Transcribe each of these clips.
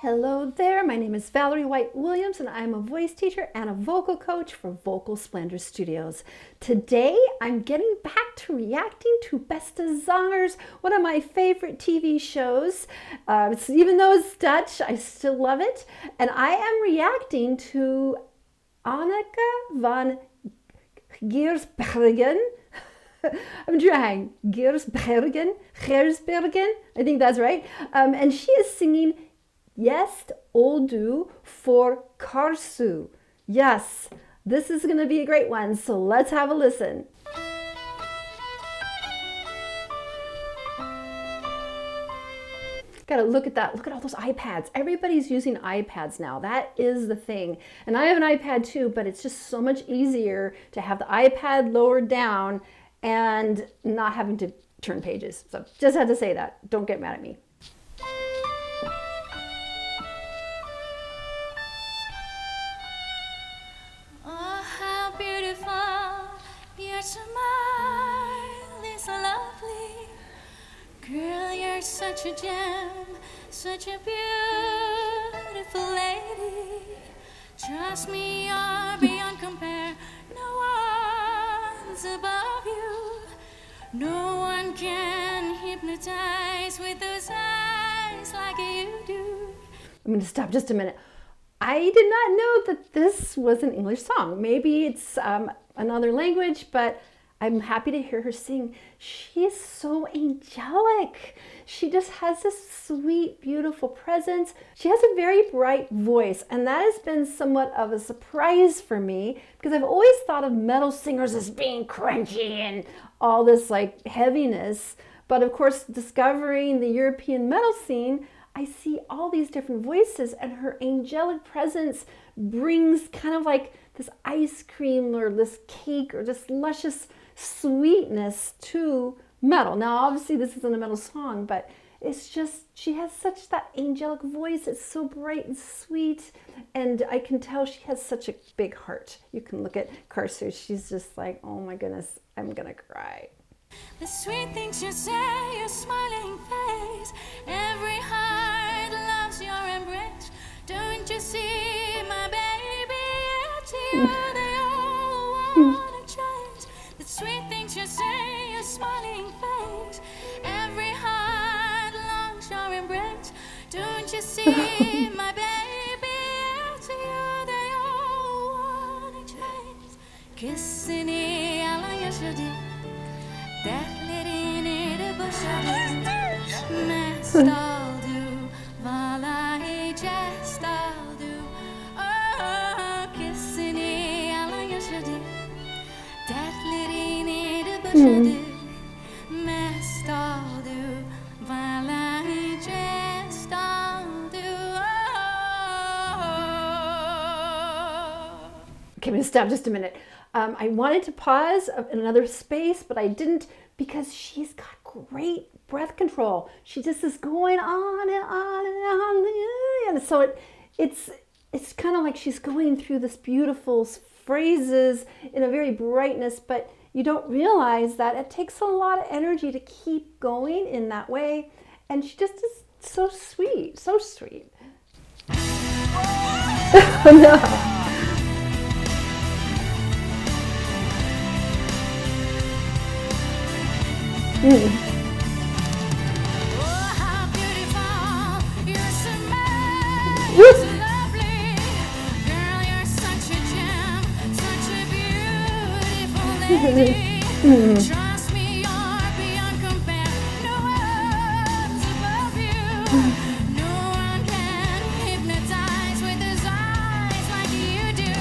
Hello there, my name is Valerie White Williams and I'm a voice teacher and a vocal coach for Vocal Splendor Studios. Today I'm getting back to reacting to Beste Zangers, one of my favorite TV shows. Even though it's Dutch, I still love it. And I am reacting to Anneke van Giersbergen. I'm trying. Giersbergen, I think that's right. And she is singing Jest Oldu for Karsu. Yes, this is going to be a great one, so let's have a listen. Gotta look at that. Look at all those iPads. Everybody's using iPads now. That is the thing. And I have an iPad too, but it's just so much easier to have the iPad lowered down and not having to turn pages. So just had to say that. Don't get mad at me. Oh, how beautiful. Your smile is lovely. Girl, you're such a gem, such a beautiful lady. Trust me, you're beyond compare. No one's above you. No one can hypnotize with those eyes like you do. I'm going to stop just a minute. I did not know that this was an English song. Maybe it's another language, but I'm happy to hear her sing. She's so angelic. She just has this sweet, beautiful presence. She has a very bright voice, and that has been somewhat of a surprise for me because I've always thought of metal singers as being crunchy and all this like heaviness. But of course, discovering the European metal scene, I see all these different voices, and her angelic presence brings kind of like this ice cream or this cake or this luscious sweetness to metal. Now, obviously this isn't a metal song, but it's just, she has such that angelic voice. It's so bright and sweet, and I can tell she has such a big heart. You can look at Karsu. She's just like, oh my goodness, I'm gonna cry. The sweet things you say, your smiling face, every heart loves your embrace. Don't you see, my baby, it's you they all wanna chase. The sweet things you say, your smiling face, every heart longs your embrace. Don't you see, my baby, it's you they all wanna chase. Kissing alla yaşadı. Dertlerini de boşadı. Mest oldu, vallahi jest oldu. Oh, kissini yalan yaşadı. Dertlerini de boşadı. Mest oldu, vallahi jest oldu. Okay, I'm going to stop just a minute. I wanted to pause in another space, but I didn't because she's got great breath control. She just is going on and on and on. And so it's kind of like she's going through this beautiful phrases in a very brightness, but you don't realize that it takes a lot of energy to keep going in that way. And she just is so sweet, so sweet. Oh no. Oh, how beautiful, your smile is lovely. Girl, you're such a gem, such a beautiful lady. Trust me, you're beyond compare. No one's above you. No one can hypnotize with those eyes like you do.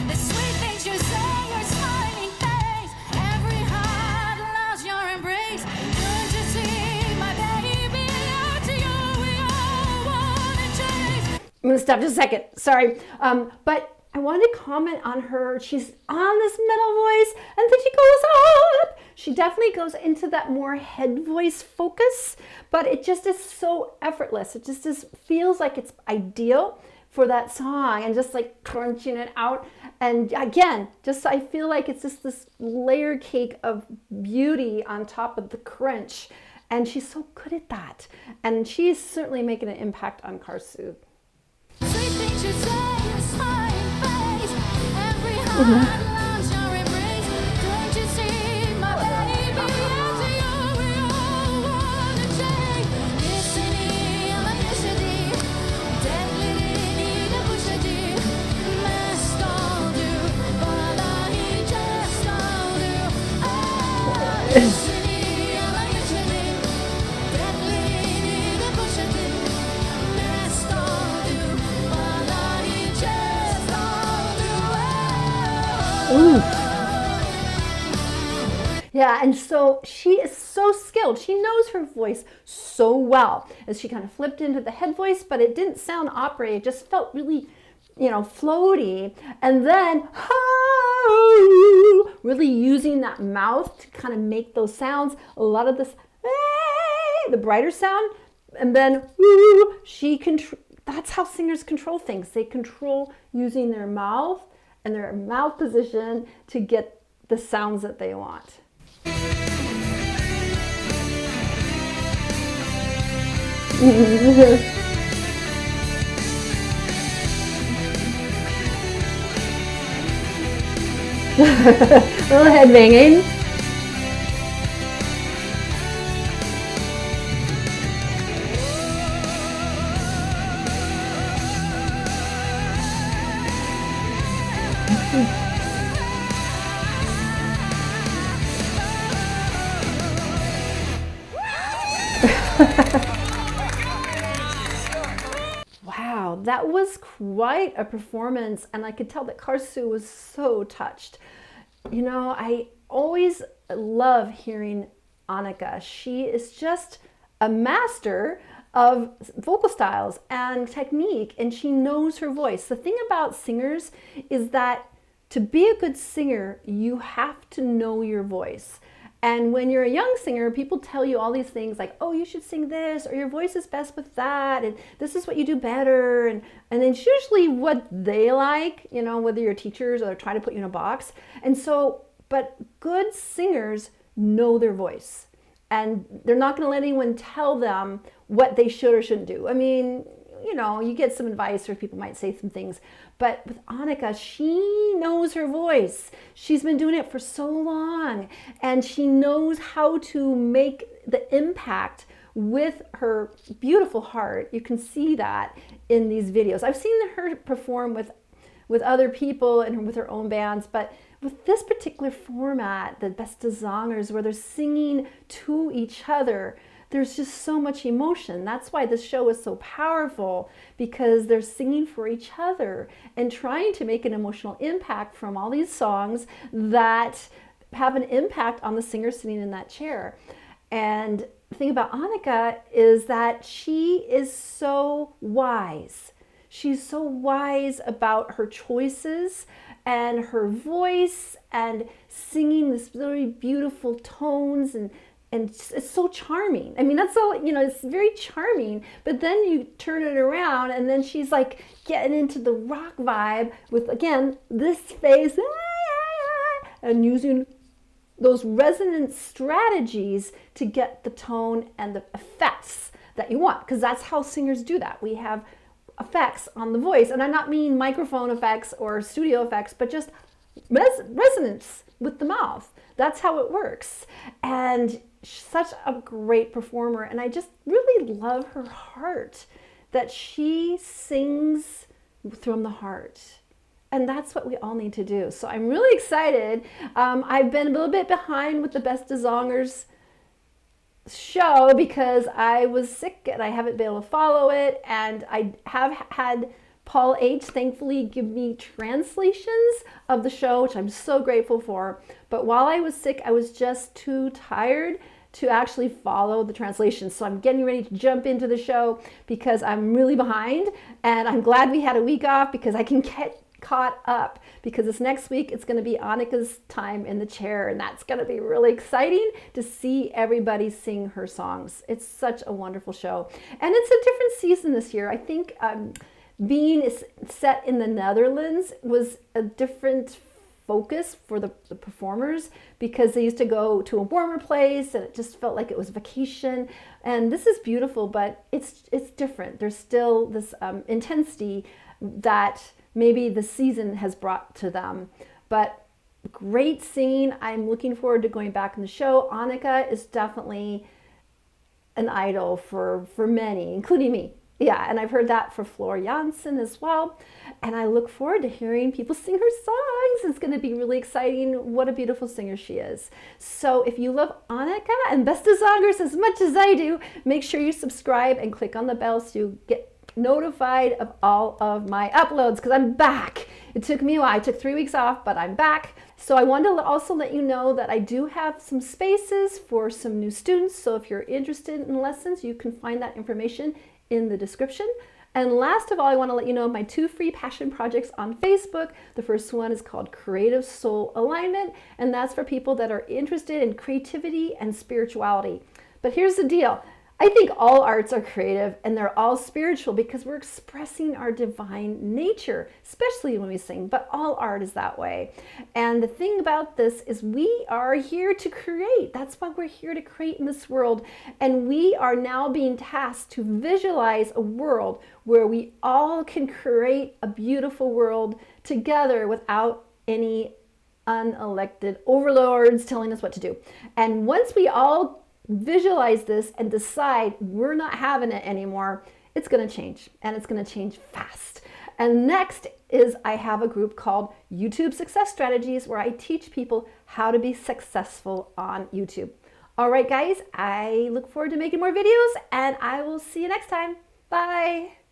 The sweet things you say, your smiling face, every heart loves your embrace. Don't you see, my baby, it's you we all wanna chase. I'm going to stop just a second. Sorry. But I wanted to comment on her. She's on this metal voice, and then she goes up. She definitely goes into that more head voice focus, but it just is so effortless. It just feels like it's ideal for that song and just like crunching it out. And again, just I feel like it's just this layer cake of beauty on top of the crunch. And she's so good at that. And she's certainly making an impact on Karsu. Sweet things you say, your smiling face, every heart loves your embrace. Don't you see, my baby, after you we all wanna take. Destiny, electricity, deadly, the bushadi, mest oldu, vallahi just oldu. Oh, destiny, electricity, deadly, the bushadi, mest oldu, vallahi just oldu. Ooh. Yeah, and so she is so skilled. She knows her voice so well. As she kind of flipped into the head voice, but it didn't sound opera. It just felt really, floaty. And then, really using that mouth to kind of make those sounds. A lot of this, the brighter sound. And then, that's how singers control things. They control using their mouth and their mouth position to get the sounds that they want. Little head banging. Wow, that was quite a performance, and I could tell that Karsu was so touched. I always love hearing Anneke. She is just a master of vocal styles and technique, and she knows her voice. The thing about singers is that to be a good singer, you have to know your voice. And when you're a young singer, people tell you all these things like, oh, you should sing this, or your voice is best with that, and this is what you do better. And it's usually what they like, whether you're teachers or they're trying to put you in a box. And so, but good singers know their voice. And they're not going to let anyone tell them what they should or shouldn't do. I mean, you get some advice or people might say some things. But with Anneke, she knows her voice. She's been doing it for so long. And she knows how to make the impact with her beautiful heart. You can see that in these videos. I've seen her perform with other people and with her own bands. But with this particular format, the Beste Zangers, where they're singing to each other, there's just so much emotion. That's why this show is so powerful, because they're singing for each other and trying to make an emotional impact from all these songs that have an impact on the singer sitting in that chair. And the thing about Anneke is that she is so wise. She's so wise about her choices and her voice and singing this very beautiful tones, and it's so charming. I mean, that's so, it's very charming, but then you turn it around and then she's like getting into the rock vibe with, again, this face and using those resonance strategies to get the tone and the effects that you want, because that's how singers do that. We have effects on the voice, and I not mean microphone effects or studio effects, but just resonance with the mouth. That's how it works. And such a great performer, and I just really love her heart, that she sings from the heart. And that's what we all need to do. So I'm really excited. I've been a little bit behind with the Beste Zangers show because I was sick and I haven't been able to follow it. And I have had Paul H. thankfully give me translations of the show, which I'm so grateful for. But while I was sick, I was just too tired to actually follow the translation. So I'm getting ready to jump into the show because I'm really behind, and I'm glad we had a week off because I can get caught up, because this next week it's going to be Anneke's time in the chair, and that's going to be really exciting to see everybody sing her songs. It's such a wonderful show, and it's a different season this year. I think being set in the Netherlands was a different focus for the performers because they used to go to a warmer place and it just felt like it was vacation. And this is beautiful, but it's different. There's still this intensity that maybe the season has brought to them. But great singing. I'm looking forward to going back in the show. Anneke is definitely an idol for many, including me. Yeah, and I've heard that for Floor Jansen as well. And I look forward to hearing people sing her songs. It's going to be really exciting. What a beautiful singer she is. So if you love Anneke and Beste Zangers as much as I do, make sure you subscribe and click on the bell so you get notified of all of my uploads because I'm back. It took me a while. I took 3 weeks off, but I'm back. So I wanted to also let you know that I do have some spaces for some new students. So if you're interested in lessons, you can find that information in the description. And last of all, I want to let you know my 2 free passion projects on Facebook. The first one is called Creative Soul Alignment, and that's for people that are interested in creativity and spirituality. But here's the deal. I think all arts are creative and they're all spiritual because we're expressing our divine nature, especially when we sing, but all art is that way. And the thing about this is we are here to create. That's why we're here to create in this world. And we are now being tasked to visualize a world where we all can create a beautiful world together without any unelected overlords telling us what to do. And once we all visualize this and decide we're not having it anymore, it's going to change, and it's going to change fast. And next is I have a group called YouTube Success Strategies where I teach people how to be successful on YouTube. All right, guys, I look forward to making more videos, and I will see you next time. Bye.